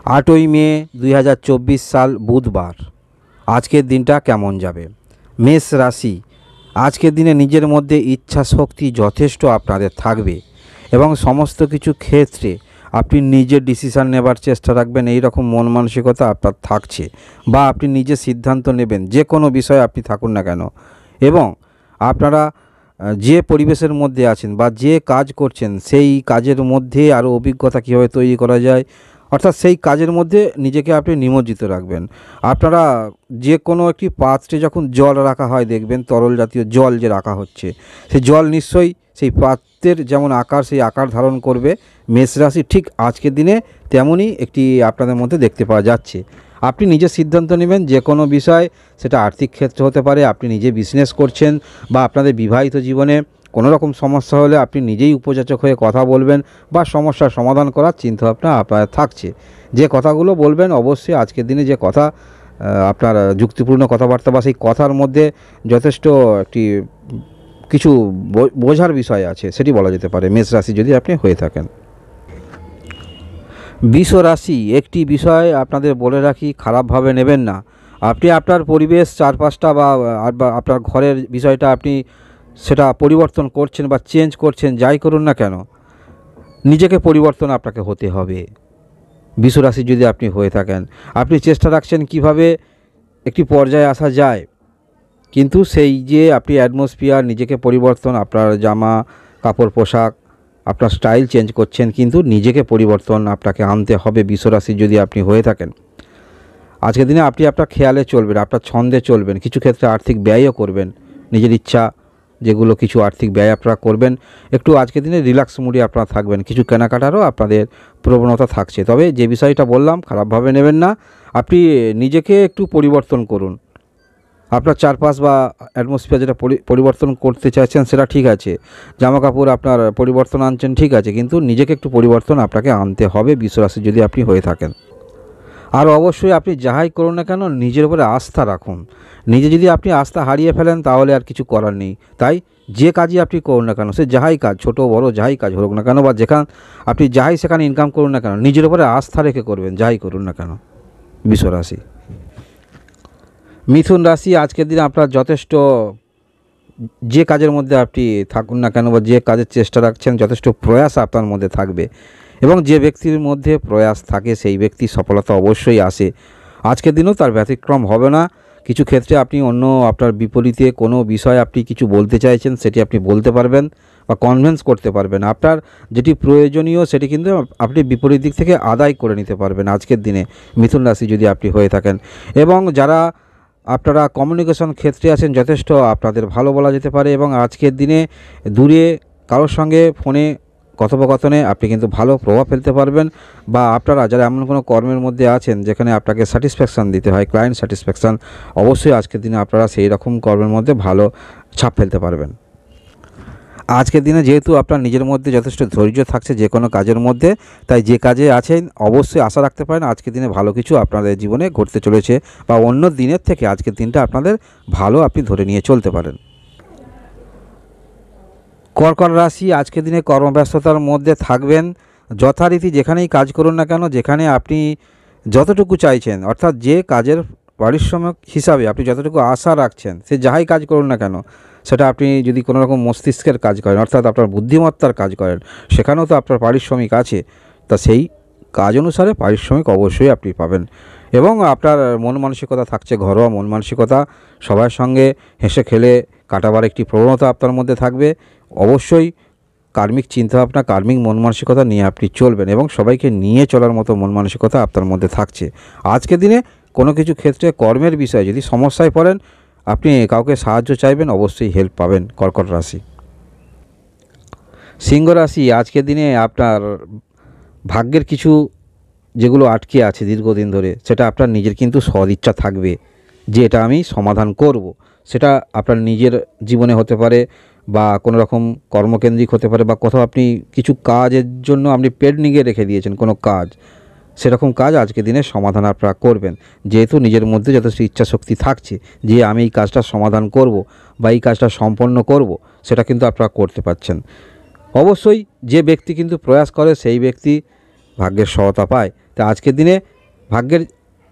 8ই মে 2024 সাল বুধবার। আজকের দিনটা কেমন যাবে? মেষ রাশি, আজকের দিনে নিজের মধ্যে ইচ্ছা শক্তি যথেষ্ট আপনাদের থাকবে এবং সমস্ত কিছু ক্ষেত্রে আপনি নিজের ডিসিশান নেবার চেষ্টা রাখবেন, এই রকম মন মানসিকতা আপনার থাকছে। বা আপনি নিজে সিদ্ধান্ত নেবেন যে কোনো বিষয়ে আপনি থাকুন না কেন। এবং আপনারা যে পরিবেশের মধ্যে আছেন বা যে কাজ করছেন সেই কাজের মধ্যে আরও অভিজ্ঞতা কীভাবে তৈরি করা যায়, অর্থাৎ সেই কাজের মধ্যে নিজেকে আপনি নিমজ্জিত রাখবেন। আপনারা যে কোনো একটি পাত্রে যখন জল রাখা হয় দেখবেন, তরল জাতীয় জল যে রাখা হচ্ছে, সেই জল নিশ্চয়ই সেই পাত্রের যেমন আকার সেই আকার ধারণ করবে। মেষ রাশি ঠিক আজকের দিনে তেমনই একটি আপনাদের মধ্যে দেখতে পাওয়া যাচ্ছে। আপনি নিজে সিদ্ধান্ত নেবেন যে কোনো বিষয়, সেটা আর্থিক ক্ষেত্রে হতে পারে, আপনি নিজে বিজনেস করছেন বা আপনাদের বিবাহিত জীবনে কোনো রকম সমস্যা হলে আপনি নিজেই উপযাচক হয়ে কথা বলবেন বা সমস্যার সমাধান করার চিন্তাভাবনা আপনার থাকছে। যে কথাগুলো বলবেন অবশ্যই আজকের দিনে যে কথা আপনার যুক্তিপূর্ণ কথাবার্তা বা সেই কথার মধ্যে যথেষ্ট একটি কিছু বোঝার বিষয় আছে, সেটি বলা যেতে পারে মেষ রাশি যদি আপনি হয়ে থাকেন। বৃষ রাশি, একটি বিষয় আপনাদের বলে রাখি, খারাপভাবে নেবেন না। আপনি আপনার পরিবেশ চারপাশটা বা আপনার ঘরের বিষয়টা আপনি সেটা পরিবর্তন করছেন বা চেঞ্জ করছেন, যাই করুন না কেন নিজেকে পরিবর্তন আপনাকে হতে হবে। বৃষ রাশি যদি আপনি হয়ে থাকেন, আপনি চেষ্টা রাখছেন কিভাবে একটি পর্যায়ে আসা যায়, কিন্তু সেই যে আপনি অ্যাটমসফিয়ার নিজেকে পরিবর্তন, আপনার জামা কাপড় পোশাক আপনার স্টাইল চেঞ্জ করছেন, কিন্তু নিজেকে পরিবর্তন আপনাকে আনতে হবে বৃষ রাশি যদি আপনি হয়ে থাকেন। আজকের দিনে আপনি আপনার খেয়ালে চলবেন, আপনার ছন্দে চলবেন, কিছু ক্ষেত্রে আর্থিক ব্যয়ও করবেন, নিজের ইচ্ছা যেগুলো কিছু আর্থিক ব্যয় আপনারা করবেন। একটু আজকের দিনে রিল্যাক্স মুডে আপনারা থাকবেন, কিছু কেনাকাটারও আপনাদের প্রবণতা থাকছে। তবে যে বিষয়টা বললাম খারাপভাবে নেবেন না, আপনি নিজেকে একটু পরিবর্তন করুন। আপনার চারপাশ বা অ্যাটমসফিয়ার যেটা পরিবর্তন করতে চাইছেন সেটা ঠিক আছে, জামা কাপড় আপনার পরিবর্তন আনছেন ঠিক আছে, কিন্তু নিজেকে একটু পরিবর্তন আপনাকে আনতে হবে বৃষ রাশি যদি আপনি হয়ে থাকেন। আর অবশ্যই আপনি যাহাই করুন না কেন নিজের উপরে আস্থা রাখুন। নিজে যদি আপনি আস্থা হারিয়ে ফেলেন তাহলে আর কিছু করার নেই। তাই যে কাজই আপনি করুন না কেন, সে যাহাই কাজ, ছোট বড় যাহাই কাজ হোক না কেন, বা যেখানে আপনি যাহাই সেখানে ইনকাম করুন না কেন, নিজের উপরে আস্থা রেখে করবেন যাই করুন না কেন। বৃষ রাশি। মিথুন রাশি, আজকের দিনে আপনার যথেষ্ট যে কাজের মধ্যে আপনি থাকুন না কেন বা যে কাজের চেষ্টা রাখছেন, যথেষ্ট প্রয়াস আপনার মধ্যে থাকবে এবং যে ব্যক্তির মধ্যে প্রয়াস থাকে সেই ব্যক্তি সফলতা অবশ্যই আসে। আজকের দিনেও তার ব্যতিক্রম হবে না। কিছু ক্ষেত্রে আপনি অন্য আপনার বিপরীতে কোনো বিষয় আপনি কিছু বলতে চাইছেন সেটি আপনি বলতে পারবেন বা কনভিন্স করতে পারবেন। আপনার যেটি প্রয়োজনীয় সেটি কিন্তু আপনি বিপরীত দিক থেকে আদায় করে নিতে পারবেন আজকের দিনে মিথুন রাশি যদি আপনি হয়ে থাকেন। এবং যারা আপনারা কমিউনিকেশন ক্ষেত্রে আছেন যথেষ্ট আপনাদের ভালো বলা যেতে পারে এবং আজকের দিনে দূরে কারোর সঙ্গে ফোনে কথোপকথনে আপনি কিন্তু ভালো প্রভাব ফেলতে পারবেন। বা আপনারা যারা এমন কোনো কর্মের মধ্যে আছেন যেখানে আপনাকে স্যাটিসফ্যাকশান দিতে হয়, ক্লায়েন্ট স্যাটিসফ্যাকশান, অবশ্যই আজকের দিনে আপনারা সেই রকম কর্মের মধ্যে ভালো ছাপ ফেলতে পারবেন। আজকের দিনে যেহেতু আপনার নিজের মধ্যে যথেষ্ট ধৈর্য থাকছে যে কোনো কাজের মধ্যে, তাই যে কাজে আছেন অবশ্যই আশা রাখতে পারেন আজকের দিনে ভালো কিছু আপনাদের জীবনে ঘটতে চলেছে বা অন্য দিনের থেকে আজকের দিনটা আপনাদের ভালো আপনি ধরে নিয়ে চলতে পারেন। কর্কট রাশি, আজকের দিনে কর্মব্যস্ততার মধ্যে থাকবেন। যথারীতি যেখানেই কাজ করুন না কেন, যেখানে আপনি যতটুকু চাইছেন, অর্থাৎ যে কাজের পারিশ্রমিক হিসাবে আপনি যতটুকু আশা রাখছেন, সে যাহাই কাজ করুন না কেন, সেটা আপনি যদি কোনো রকম মস্তিষ্কের কাজ করেন, অর্থাৎ আপনার বুদ্ধিমত্তার কাজ করেন, সেখানেও তো আপনার পারিশ্রমিক আছে। তা সেই কাজ অনুসারে পারিশ্রমিক অবশ্যই আপনি পাবেন। এবং আপনার মন মানসিকতা থাকছে ঘরোয়া মন মানসিকতা, সবার সঙ্গে হেসে খেলে কাটাবার একটি প্রবণতা আপনার মধ্যে থাকবে। অবশ্যই কার্মিক চিন্তাভাবনা, কার্মিক মন মানসিকতা নিয়ে আপনি চলবেন এবং সবাইকে নিয়ে চলার মতো মন মানসিকতা আপনার মধ্যে থাকছে। আজকের দিনে কোনো কিছু ক্ষেত্রে কর্মের বিষয়ে যদি সমস্যায় পড়েন, আপনি কাউকে সাহায্য চাইবেন, অবশ্যই হেল্প পাবেন। কর্কট রাশি। সিংহ রাশি, আজকের দিনে আপনার ভাগ্যের কিছু যেগুলো আটকে আছে দীর্ঘদিন ধরে, সেটা আপনার নিজের কিন্তু সদিচ্ছা থাকবে যে এটা আমি সমাধান করব। সেটা আপনার নিজের জীবনে হতে পারে বা কোনো রকম কর্মকেন্দ্রিক হতে পারে বা কোথাও আপনি কিছু কাজের জন্য আপনি পেন্ডিংয়ে রেখে দিয়েছেন কোনো কাজ, সেরকম কাজ আজকের দিনে সমাধান আপনারা করবেন। যেহেতু নিজের মধ্যে যথেষ্ট ইচ্ছা শক্তি থাকছে যে আমি এই কাজটা সমাধান করব বা এই কাজটা সম্পন্ন করব, সেটা কিন্তু আপনারা করতে পারছেন। অবশ্যই যে ব্যক্তি কিন্তু প্রয়াস করে সেই ব্যক্তি ভাগ্যের সহায়তা পায়। তা আজকের দিনে ভাগ্যের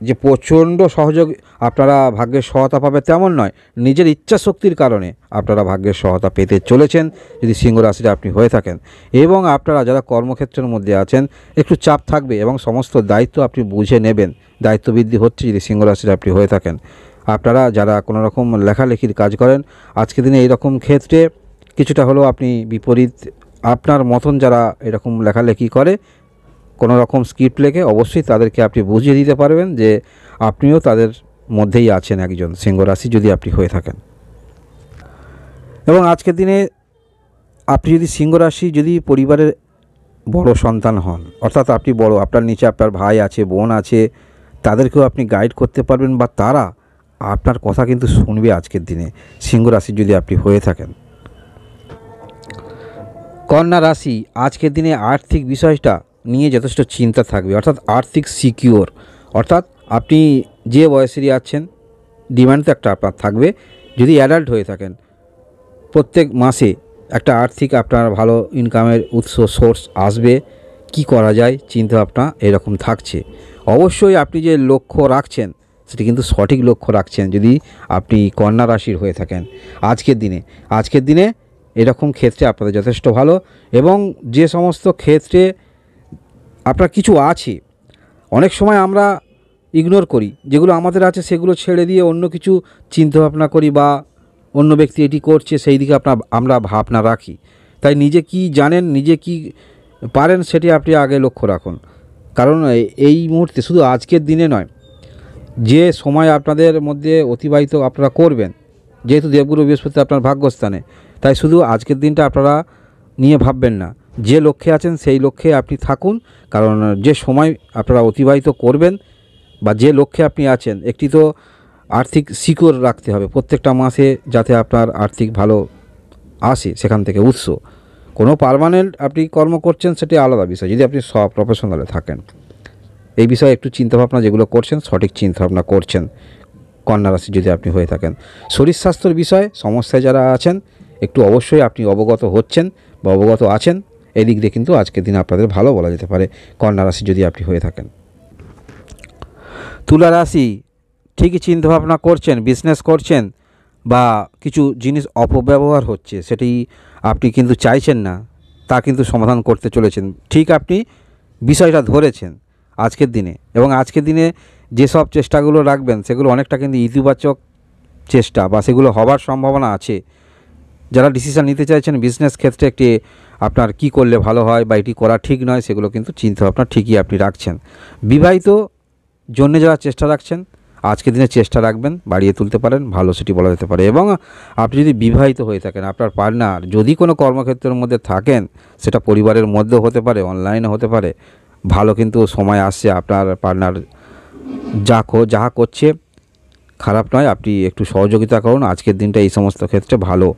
যে প্রচণ্ড সহযোগ আপনারা ভাগ্যের সহায়তা পাবে তেমন নয়, নিজের ইচ্ছা শক্তির কারণে আপনারা ভাগ্যের সহায়তা পেতে চলেছেন যদি সিংহ রাশিটা আপনি হয়ে থাকেন। এবং আপনারা যারা কর্মক্ষেত্রের মধ্যে আছেন একটু চাপ থাকবে এবং সমস্ত দায়িত্ব আপনি বুঝে নেবেন, দায়িত্ব বৃদ্ধি হচ্ছে যদি সিংহ রাশিটা আপনি হয়ে থাকেন। আপনারা যারা কোনো রকম লেখালেখির কাজ করেন আজকের দিনে এইরকম ক্ষেত্রে কিছুটা হলেও আপনি বিপরীত, আপনার মতন যারা এরকম লেখালেখি করে কোনো রকম স্ক্রিপ্ট লেখে অবশ্যই তাদেরকে আপনি বুঝিয়ে দিতে পারবেন যে আপনিও তাদের মধ্যেই আছেন একজন সিংহ রাশি যদি আপনি হয়ে থাকেন। এবং আজকের দিনে আপনি যদি সিংহ রাশি যদি পরিবারের বড় সন্তান হন, অর্থাৎ আপনি বড়, আপনার নিচে আপনার ভাই আছে, বোন আছে, তাদেরকেও আপনি গাইড করতে পারবেন বা তারা আপনার কথা কিন্তু শুনবে আজকের দিনে সিংহ রাশি যদি আপনি হয়ে থাকেন। কন্যা রাশি আজকের দিনে আর্থিক বিষয়টা নিয়ে যথেষ্ট চিন্তা থাকবে, অর্থাৎ আর্থিক সিকিওর, অর্থাৎ আপনি যে বয়সেরই আছেন ডিমান্ড তো একটা আপনার থাকবে। যদি অ্যাডাল্ট হয়ে থাকেন প্রত্যেক মাসে একটা আর্থিক আপনার ভালো ইনকামের উৎস সোর্স আসবে, কি করা যায় চিন্তাভাবনা এরকম থাকছে। অবশ্যই আপনি যে লক্ষ্য রাখছেন সেটি কিন্তু সঠিক লক্ষ্য রাখছেন যদি আপনি কন্যা রাশির হয়ে থাকেন। আজকের দিনে এরকম ক্ষেত্রে আপনাদের যথেষ্ট ভালো। এবং যে সমস্ত ক্ষেত্রে আপনার কিছু আছে, অনেক সময় আমরা ইগনোর করি, যেগুলো আমাদের আছে সেগুলো ছেড়ে দিয়ে অন্য কিছু চিন্তাভাবনা করি বা অন্য ব্যক্তি এটি করছে সেই দিকে আমরা ভাবনা রাখি। তাই নিজে কি জানেন, নিজে কি পারেন সেটি আপনি আগে লক্ষ্য রাখুন। কারণ এই মুহূর্তে শুধু আজকের দিনে নয়, যে সময় আপনাদের মধ্যে অতিবাহিত আপনারা করবেন, যেহেতু দেবগুরু বৃহস্পতি আপনার ভাগ্যস্থানে, তাই শুধু আজকের দিনটা আপনারা নিয়ে ভাববেন না, যে লক্ষ্যে আছেন সেই লক্ষ্যে আপনি থাকুন। কারণ যে সময় আপনারা অতিবাহিত করবেন বা যে লক্ষ্যে আপনি আছেন, একটি তো আর্থিক সিকিউর রাখতে হবে প্রত্যেকটা মাসে, যাতে আপনার আর্থিক ভালো আসে সেখান থেকে উৎস। কোনো পার্মানেন্ট আপনি কর্ম করছেন সেটি আলাদা বিষয়, যদি আপনি সব প্রফেশনালে থাকেন। এই বিষয়ে একটু চিন্তাভাবনা যেগুলো করছেন সঠিক চিন্তাভাবনা করছেন কন্যা রাশি যদি আপনি হয়ে থাকেন। শরীর স্বাস্থ্যের বিষয়ে সমস্যায় যারা আছেন একটু অবশ্যই আপনি অবগত হচ্ছেন বা অবগত আছেন, এদিক দিয়ে কিন্তু আজকের দিন আপনাদের ভালো বলা যেতে পারে কন্যা রাশি যদি আপনি হয়ে থাকেন। তুলা রাশি ঠিকই চিন্তাভাবনা করছেন, বিজনেস করছেন বা কিছু জিনিস অপব্যবহার হচ্ছে সেটি আপনি কিন্তু চাইছেন না, তা কিন্তু সমাধান করতে চলেছেন। ঠিক আপনি বিষয়টা ধরেছেন আজকের দিনে। এবং আজকের দিনে যেসব চেষ্টাগুলো রাখবেন সেগুলো অনেকটা কিন্তু ইতিবাচক চেষ্টা বা সেগুলো হবার সম্ভাবনা আছে। যারা ডিসিশান নিতে চাইছেন বিজনেস ক্ষেত্রে একটি আপনার কি করলে ভালো হয় বা এটি করা ঠিক নয়, সেগুলো কিন্তু চিন্তাভাবনা ঠিকই আপনি রাখছেন। বিবাহিত জন্য যারা চেষ্টা রাখছেন আজকের দিনে চেষ্টা রাখবেন, বাড়িয়ে তুলতে পারেন, ভালো সেটি বলা যেতে পারে। এবং আপনি যদি বিবাহিত হয়ে থাকেন, আপনার পার্টনার যদি কোনো কর্মক্ষেত্রের মধ্যে থাকেন, সেটা পরিবারের মধ্যেও হতে পারে, অনলাইনে হতে পারে, ভালো কিন্তু সময় আসছে। আপনার পার্টনার যাহা করছে খারাপ নয়, আপনি একটু সহযোগিতা করুন। আজকের দিনটা এই সমস্ত ক্ষেত্রে ভালো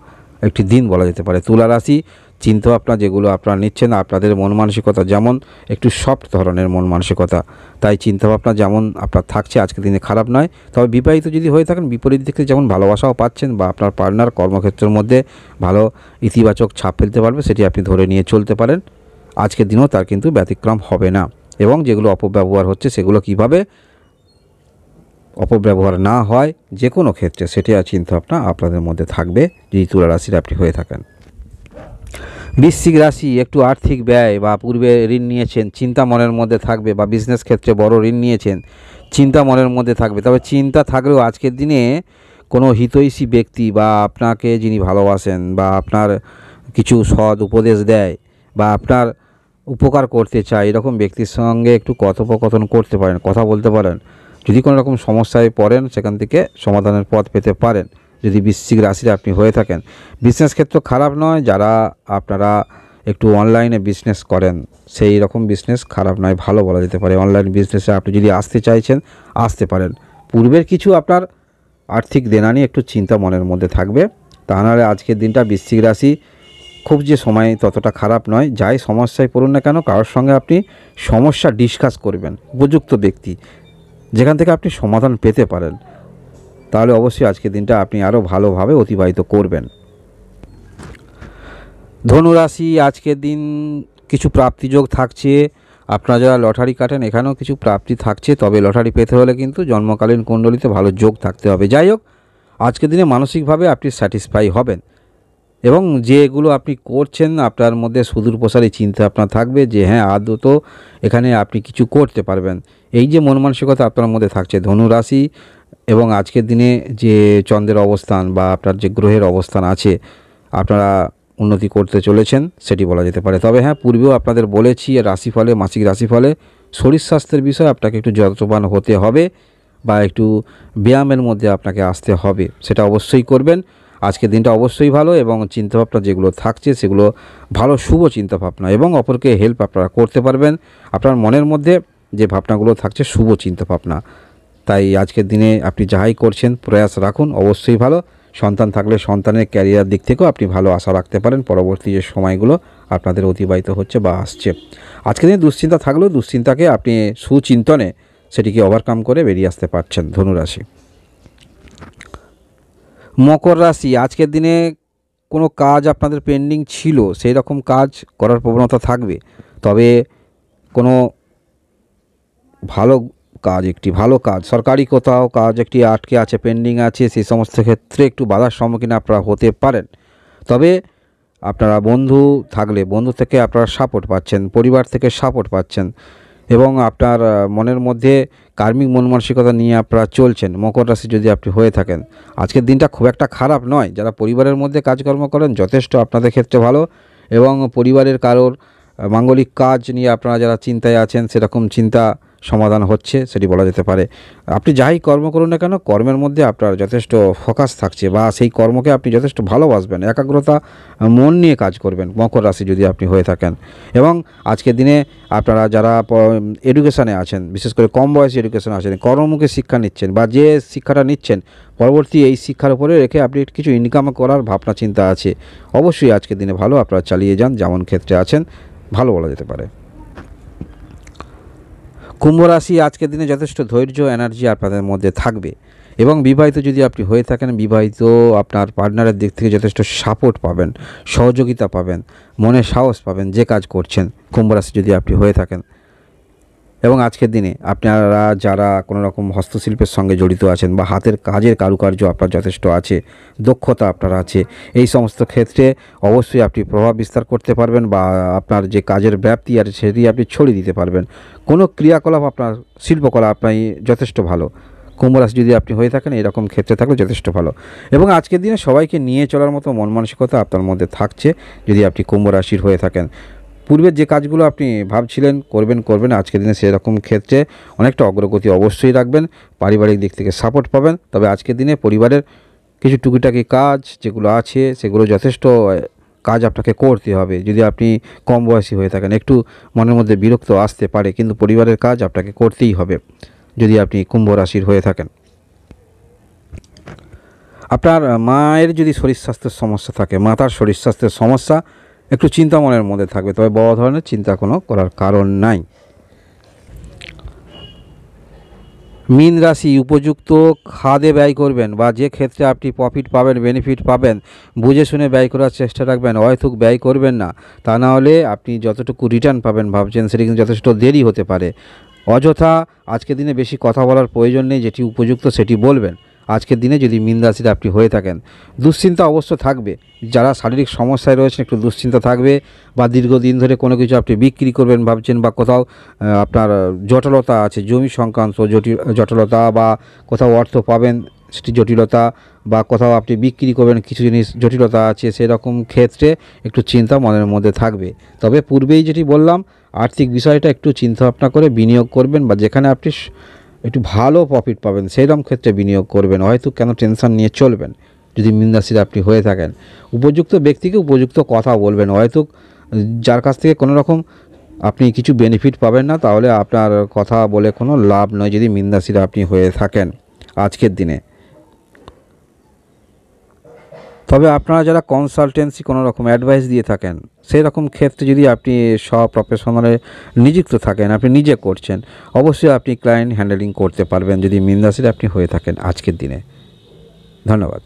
একটি দিন বলা যেতে পারে। তুলা রাশি চিন্তাভাবনা যেগুলো আপনারা নিচ্ছেন, আপনাদের মন মানসিকতা যেমন একটু সফট ধরনের মন মানসিকতা, তাই চিন্তাভাবনা যেমন আপনার থাকছে আজকের দিনে খারাপ নয়। তবে বিবাহিত যদি হয়ে থাকেন বিপরীত দিক থেকে যেমন ভালোবাসাও পাচ্ছেন বা আপনার পার্টনার কর্মক্ষেত্রের মধ্যে ভালো ইতিবাচক ছাপ ফেলতে পারবে, সেটি আপনি ধরে নিয়ে চলতে পারেন। আজকের দিনেও তার কিন্তু ব্যতিক্রম হবে না। এবং যেগুলো অপব্যবহার হচ্ছে সেগুলো কিভাবে অপব্যবহার না হয় যে কোনো ক্ষেত্রে, সেটি আর চিন্তাভাবনা আপনাদের মধ্যে থাকবে যদি তুলা রাশির আপনি হয়ে থাকেন। বৃশ্চিক রাশি একটু আর্থিক ব্যয় বা পূর্বে ঋণ নিয়েছেন, চিন্তা মনের মধ্যে থাকবে, বা বিজনেস ক্ষেত্রে বড় ঋণ নিয়েছেন, চিন্তা মনের মধ্যে থাকবে। তবে চিন্তা থাকলেও আজকের দিনে কোনো হিতৈষী ব্যক্তি বা আপনাকে যিনি ভালোবাসেন বা আপনার কিছু সৎ উপদেশ দেয় বা আপনার উপকার করতে চায়, এরকম ব্যক্তির সঙ্গে একটু কথোপকথন করতে পারেন, কথা বলতে পারেন। যদি কোনো রকম সমস্যায় পড়েন সেখান থেকে সমাধানের পথ পেতে পারেন যদি বৃশ্চিক রাশির আপনি হয়ে থাকেন। বিজনেস ক্ষেত্র খারাপ নয়, যারা আপনারা একটু অনলাইনে বিজনেস করেন সেই রকম বিজনেস খারাপ নয়, ভালো বলা যেতে পারে। অনলাইন বিজনেসে আপনি যদি আসতে চাইছেন আসতে পারেন। পূর্বের কিছু আপনার আর্থিক দেনানি একটু চিন্তা মনের মধ্যে থাকবে, তা নাহলে আজকের দিনটা বৃশ্চিক রাশি খুব যে সময় ততটা খারাপ নয়। যাই সমস্যায় পড়ুন না কেন, কারোর সঙ্গে আপনি সমস্যা ডিসকাস করবেন, উপযুক্ত ব্যক্তি যেখান থেকে আপনি সমাধান পেতে পারেন, তাহলে অবশ্যই আজকের দিনটা আপনি আরও ভালোভাবে অতিবাহিত করবেন। ধনুরাশি আজকের দিন কিছু প্রাপ্তিযোগ থাকছে, আপনারা যারা লটারি কাটেন এখানেও কিছু প্রাপ্তি থাকছে, তবে লটারি পেতে হলে কিন্তু জন্মকালীন কুণ্ডলিতে ভালো যোগ থাকতে হবে। যাই হোক, আজকের দিনে মানসিকভাবে আপনি স্যাটিসফাই হবেন এবং যেগুলো আপনি করছেন আপনার মধ্যে সুদূর প্রসারী চিন্তা আপনার থাকবে যে হ্যাঁ আদৌ এখানে আপনি কিছু করতে পারবেন। এই যে মন মানসিকতা আপনার মধ্যে থাকছে ধনু রাশি, এবং আজকের দিনে যে চন্দ্রের অবস্থান বা আপনার যে গ্রহের অবস্থান আছে, আপনারা উন্নতি করতে চলেছেন সেটি বলা যেতে পারে। তবে হ্যাঁ, পূর্বেও আপনাদের বলেছি রাশিফলে, মাসিক রাশিফলে শরীর স্বাস্থ্যের বিষয়ে আপনাকে একটু যত্নবান হতে হবে বা একটু ব্যায়ামের মধ্যে আপনাকে আসতে হবে, সেটা অবশ্যই করবেন। আজকের দিনটা অবশ্যই ভালো এবং চিন্তাভাবনা যেগুলো থাকছে সেগুলো ভালো শুভ চিন্তাভাবনা এবং অপরকে হেল্প আপনারা করতে পারবেন। আপনার মনের মধ্যে যে ভাবনাগুলো থাকছে শুভ চিন্তাভাবনা, তাই আজকের দিনে আপনি যাই করছেন প্রয়াস রাখুন, অবশ্যই ভালো। সন্তান থাকলে সন্তানের ক্যারিয়ার দিক থেকেও আপনি ভালো আশা রাখতে পারেন পরবর্তী যে সময়গুলো আপনাদের অতিবাহিত হচ্ছে বা আসছে। আজকের দিনে দুশ্চিন্তা থাকলেও দুশ্চিন্তাকে আপনি সুচিন্তনে সেটিকে ওভারকাম করে বেরিয়ে আসতে পারছেন। ধনুরাশি। মকর রাশি, আজকের দিনে কোনো কাজ আপনাদের পেন্ডিং ছিল সেই রকম কাজ করার প্রবণতা থাকবে, তবে কোনো ভালো কাজ, একটি ভালো কাজ, সরকারি কোথাও কাজ একটি আটকে আছে, পেন্ডিং আছে, সেই সমস্ত ক্ষেত্রে একটু বাধার সম্মুখীন আপনারা হতে পারেন। তবে আপনারা বন্ধু থাকলে বন্ধু থেকে আপনারা সাপোর্ট পাচ্ছেন, পরিবার থেকে সাপোর্ট পাচ্ছেন এবং আপনার মনের মধ্যে কার্মিক মন মানসিকতা নিয়ে আপনারা চলছেন। মকর রাশি যদি আপনি হয়ে থাকেন, আজকের দিনটা খুব একটা খারাপ নয়। যারা পরিবারের মধ্যে কাজকর্ম করেন যথেষ্ট আপনাদের ক্ষেত্রে ভালো, এবং পরিবারের কারোর মাঙ্গলিক কাজ নিয়ে আপনারা যারা চিন্তায় আছেন সেরকম চিন্তা সমাধান হচ্ছে সেটি বলা যেতে পারে। আপনি যাই কর্ম করুন না কেন, কর্মের মধ্যে আপনার যথেষ্ট ফোকাস থাকছে বা সেই কর্মকে আপনি যথেষ্ট ভালোবাসবেন, একাগ্রতা মন নিয়ে কাজ করবেন মকর রাশি যদি আপনি হয়ে থাকেন। এবং আজকের দিনে আপনারা যারা এডুকেশানে আছেন, বিশেষ করে কম বয়সী এডুকেশানে আছেন, কর্মমুখী শিক্ষা নিচ্ছেন বা যে শিক্ষাটা নিচ্ছেন পরবর্তী এই শিক্ষার উপরে রেখে আপনি কিছু ইনকাম করার ভাবনা চিন্তা আছে, অবশ্যই আজকের দিনে ভালো আপনারা চালিয়ে যান, যেমন ক্ষেত্রে আছেন ভালো বলা যেতে পারে। কুম্ভ রাশি, আজকের দিনে যথেষ্ট ধৈর্য এনার্জি আপনাদের মধ্যে থাকবে এবং বিবাহিত যদি আপনি হয়ে থাকেন, বিবাহিত আপনার পার্টনারের দিক থেকে যথেষ্ট সাপোর্ট পাবেন, সহযোগিতা পাবেন, মনে সাহস পাবেন যে কাজ করছেন কুম্ভ রাশি যদি আপনি হয়ে থাকেন। এবং আজকের দিনে আপনারা যারা কোনো রকম হস্তশিল্পের সঙ্গে জড়িত আছেন বা হাতের কাজের কারুকার্য আপনার যথেষ্ট আছে, দক্ষতা আপনার আছে, এই সমস্ত ক্ষেত্রে অবশ্যই আপনি প্রভাব বিস্তার করতে পারবেন বা আপনার যে কাজের ব্যাপ্তি আছে সেটি আপনি ছড়িয়ে দিতে পারবেন। কোনো ক্রিয়াকলাপ আপনার শিল্পকলা আপনার যথেষ্ট ভালো কুম্ভ রাশি যদি আপনি হয়ে থাকেন, এরকম ক্ষেত্রে থাকলে যথেষ্ট ভালো। এবং আজকের দিনে সবাইকে নিয়ে চলার মতো মন মানসিকতা আপনার মধ্যে থাকছে যদি আপনি কুম্ভ রাশির হয়ে থাকেন। পূর্বের যে কাজগুলো আপনি ভাবছিলেন করবেন আজকের দিনে সেরকম ক্ষেত্রে অনেকটা অগ্রগতি অবশ্যই রাখবেন, পারিবারিক দিক থেকে সাপোর্ট পাবেন। তবে আজকের দিনে পরিবারের কিছু টুকিটাকি কাজ যেগুলো আছে সেগুলো যথেষ্ট কাজ আপনাকে করতে হবে। যদি আপনি কম বয়সী হয়ে থাকেন একটু মনের মধ্যে বিরক্ত আসতে পারে, কিন্তু পরিবারের কাজ আপনাকে করতেই হবে যদি আপনি কুম্ভ রাশির হয়ে থাকেন। আপনার মায়ের যদি শরীর স্বাস্থ্যের সমস্যা থাকে, মাতার শরীর স্বাস্থ্যের সমস্যা একটু চিন্তা মনের মধ্যে থাকবে, তবে বড় ধরনের চিন্তা কোনো করার কারণ নাই। মীন রাশি, উপযুক্ত খাদে ব্যয় করবেন বা যে ক্ষেত্রে আপনি প্রফিট পাবেন, বেনিফিট পাবেন, বুঝে শুনে ব্যয় করার চেষ্টা রাখবেন, অহেতুক ব্যয় করবেন না। তা না হলে আপনি যতটুকু রিটার্ন পাবেন ভাবছেন সেটি কিন্তু যথেষ্ট দেরি হতে পারে। অযথা আজকের দিনে বেশি কথা বলার প্রয়োজন নেই, যেটি উপযুক্ত সেটি বলবেন। আজকের দিনে যদি মীন রাশিতে আপনি হয়ে থাকেন, দুশ্চিন্তা অবশ্য থাকবে, যারা শারীরিক সমস্যায় রয়েছেন একটু দুশ্চিন্তা থাকবে, বা দীর্ঘদিন ধরে কোনো কিছু আপনি বিক্রি করবেন ভাবছেন, বা কোথাও আপনার জটিলতা আছে, জমি সংক্রান্ত জটিলতা, বা কোথাও অর্থ পাবেন সেটি জটিলতা, বা কোথাও আপনি বিক্রি করবেন কিছু জিনিস জটিলতা আছে, সেরকম ক্ষেত্রে একটু চিন্তা মনের মধ্যে থাকবে। তবে পূর্বেই যেটি বললাম আর্থিক বিষয়টা একটু চিন্তা ভাবনা করে বিনিয়োগ করবেন, বা যেখানে আপনি একটু ভালো প্রফিট পাবেন সেইরকম ক্ষেত্রে বিনিয়োগ করবেন, হয়তো কেন টেনশন নিয়ে চলবেন যদি মীন রাশির আপনি হয়ে থাকেন। উপযুক্ত ব্যক্তিকে উপযুক্ত কথা বলবেন, হয়তো যার কাছ থেকে কোনো রকম আপনি কিছু বেনিফিট পাবেন না, তাহলে আপনার কথা বলে কোনো লাভ নয় যদি মীন রাশির আপনি হয়ে থাকেন আজকের দিনে। তবে আপনারা যারা কনসালটেন্সি কোনো রকম অ্যাডভাইস দিয়ে থাকেন সেই রকম ক্ষেত্রে যদি আপনি সব প্রফেশনালে নিযুক্ত থাকেন, আপনি নিজে করছেন, অবশ্যই আপনি ক্লায়েন্ট হ্যান্ডেলিং করতে পারবেন যদি মীন রাশির আপনি হয়ে থাকেন আজকের দিনে। ধন্যবাদ।